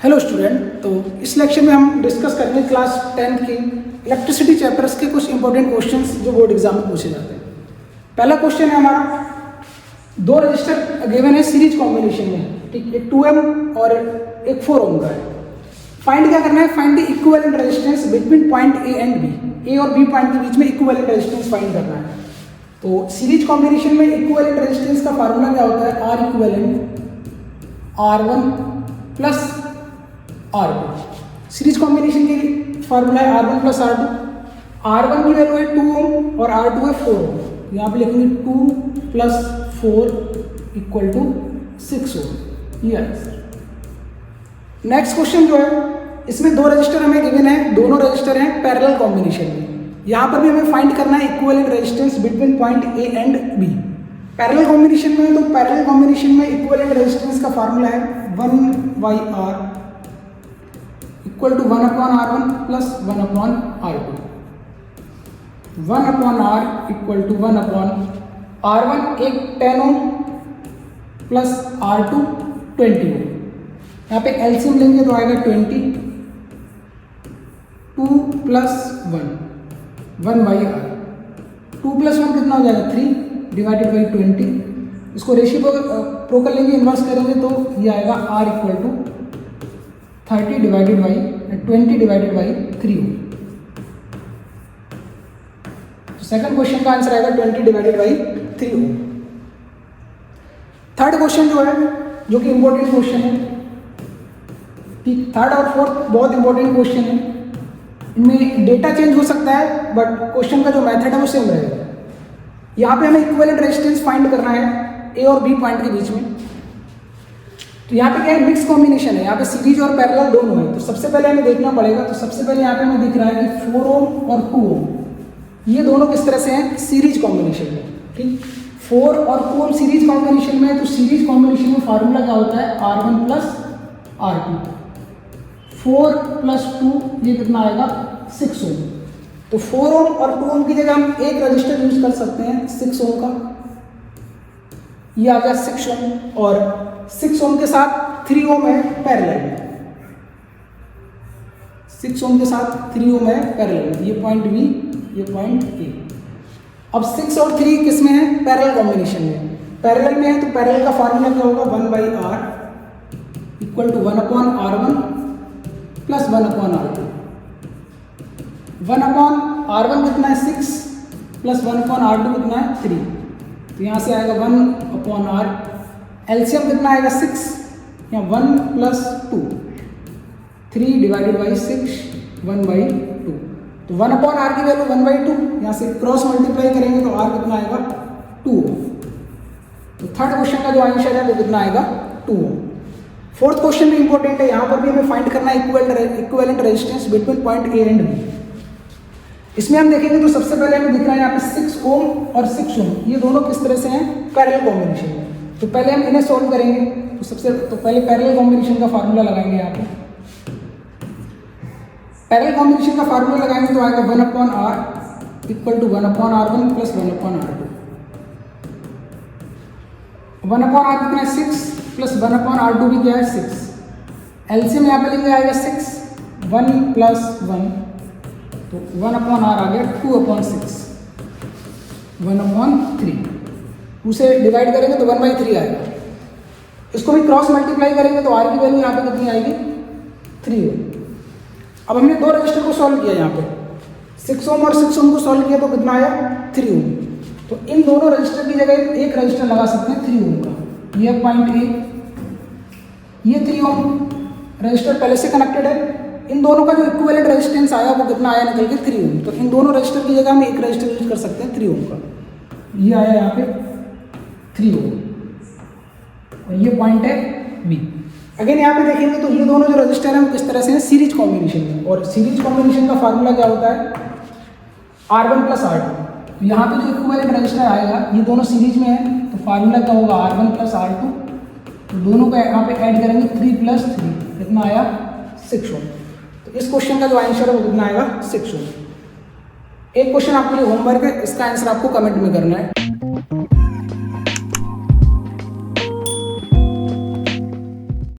Hello student, तो इस lecture में हम डिस्कस करेंगे क्लास 10th की इलेक्ट्रिसिटी चैप्टर्स के कुछ इंपॉर्टेंट क्वेश्चंस जो बोर्ड एग्जाम में पूछे जाते हैं। पहला क्वेश्चन है हमारा, दो रजिस्टर गिवन है सीरीज कॉम्बिनेशन में, ठीक, एक 2M और एक 4 ओम का है। फाइंड क्या करना है? Find the equivalent resistance between point A and B. A और बी पॉइंट के बीच में इक्विवेलेंट रेजिस्टेंस फाइंड करना है। तो सीरीज कॉम्बिनेशन में इक्विवेलेंट रेजिस्टेंस का फार्मूला क्या होता है? R equivalent R1 plus R2। Series combination की फार्मूला है R1 प्लस R2। R1 की वैल्यू है 2 ओम और R2 है 4 ओम। यहाँ पे लिखेंगे 2 प्लस 4 इक्वल टू 6 ओम। ये आंसर। नेक्स्ट क्वेश्चन जो है, इसमें दो रजिस्टर हमें गिवन है, दोनों रजिस्टर हैं पैरेलल कॉम्बिनेशन में। यहाँ पर भी हमें फाइंड करना है equivalent resistance between point A and B. Parallel combination में, तो पैरेलल कॉम्बिनेशन में इक्विवेलेंट रेजिस्टेंस का फार्मूला है 1/R equal to 1/R1 plus 1/R2। 1/R equal to 1/R1 एक 10 ओम प्लस R2 20 ओम। यहाँ पे एलसीएम लेंगे तो आएगा 20, 2 प्लस 1/R। 2 प्लस 1 कितना हो जाएगा? 3 डिवाइडेड बाई 20। इसको रेशिप्रोकल लेंगे, इन्वर्स करेंगे तो ये आएगा R equal to 30 divided by 20 divided by 3 ohm. तो सेकंड क्वेश्चन का आंसर आएगा 20 divided by 3 ohm. Third question जो है, जो कि इंपॉर्टेंट क्वेश्चन है, ठीक, थर्ड और फोर्थ बहुत इंपॉर्टेंट क्वेश्चन है। इनमें डेटा चेंज हो सकता है बट क्वेश्चन का जो मेथड है वो सेम रहेगा। यहाँ पे हमें इक्विवेलेंट रेजिस्टेंस फाइंड करना है ए और बी पॉइंट के बीच में। तो यहाँ पे क्या है? मिक्स कॉम्बिनेशन है, यहाँ पे सीरीज और पैरेलल दोनों है। तो सबसे पहले हमें देखना पड़ेगा। तो सबसे पहले यहाँ पे हमें दिख रहा है कि 4 ओम और 2 ओम, ये दोनों किस तरह से हैं? सीरीज कॉम्बिनेशन में, ठीक। 4 और 2 ओम सीरीज कॉम्बिनेशन में है। तो सीरीज कॉम्बिनेशन में फार्मूला क्या होता है? R1 plus R2। 4 प्लस 2 ये कितना आएगा? 6 ओम। तो 4 ओम और 2 ओम की जगह हम एक रजिस्टर यूज कर सकते हैं 6 ओम का, ये आ गया 6 ओम। और 6 ओम के साथ 3 ओम है पैरेलल में। 6 ओम के साथ 3 ओम है पैरेलल, ये पॉइंट बी, ये पॉइंट ए। अब 6 और 3 किस में है? पैरेलल कॉम्बिनेशन में। पैरेलल में है तो पैरेलल का फार्मूला क्या होगा? 1/R equal to 1/R1 plus 1/R2। 1/R1 कितना है? 6 प्लस 1/R2 कितना है? 3। तो यहाँ से आएगा 1/R। एलसीएम कितना आएगा? 6, यहाँ 1 प्लस 2, 3 डिवाइडेड बाई 6, 1/2। तो 1/R की वैल्यू 1/2, यहाँ से क्रॉस मल्टीप्लाई करेंगे तो R कितना आएगा? 2। तो थर्ड क्वेश्चन का जो आंसर है वो कितना आएगा? 2। फोर्थ क्वेश्चन भी इंपॉर्टेंट है, यहाँ पर भी हमें फाइंड करना है equivalent resistance between point A and B. इसमें हम देखेंगे तो सबसे पहले हमें दिख रहा है यहाँ पे 6 ओम और 6 ओम, ये दोनों किस तरह से हैं? पैरेलल कॉम्बिनेशन में। तो पहले हम इन्हें सॉल्व करेंगे। तो पहले पैरेलल कॉम्बिनेशन का फार्मूला लगाएंगे। यहाँ पे पैरेलल कॉम्बिनेशन का फार्मूला लगाएंगे तो आएगा 1/R equal to 1/R1 plus 1/R2। 1/R कितना है? 6 प्लस 1/R2 भी क्या है? 6। एलसीएम यहाँ पे लेंगे, आएगा 6, 1 प्लस 1, तो 1/R आ गया 2/6, 1/3। 2 से डिवाइड करेंगे तो 1/3 आएगा। इसको भी क्रॉस मल्टीप्लाई करेंगे तो R की वैल्यू यहाँ पे कितनी आएगी? 3 ओम। अब हमने दो रजिस्टर को सॉल्व किया, यहाँ पे 6 ओम और 6 ओम को सॉल्व किया तो कितना आया? 3 ओम। तो इन दोनों रजिस्टर की जगह एक रजिस्टर लगा सकते हैं 3 ओम का। ये पॉइंट ए, ये 3 ओम रजिस्टर पहले से कनेक्टेड है। इन दोनों का जो इक्विवेलेंट रेजिस्टेंस आया वो कितना आया? निकल के 3 ओम। तो इन दोनों रजिस्टर की जगह हम एक रजिस्टर यूज कर सकते हैं 3 ओम का। ये आया यहाँ पे 3 ओम और ये पॉइंट है बी। अगेन यहाँ पे देखेंगे तो ये दोनों जो रजिस्टर हैं वो किस तरह से हैं? सीरीज कॉम्बिनेशन में। और सीरीज कॉम्बिनेशन का फार्मूला क्या होता है? R1 plus R2। यहाँ पे जो इक्विवेलेंट रजिस्टर आएगा ये दोनों सीरीज में है, तो फार्मूला क्या होगा? R1 plus R2। तो दोनों को यहाँ पे ऐड करेंगे 3 प्लस 3, कितना आया? 6 ओम। तो इस क्वेश्चन का जो आंसर है वो कितना आएगा? 6 ओम। एक क्वेश्चन आपके लिए होमवर्क है, इसका आंसर आपको कमेंट में करना है।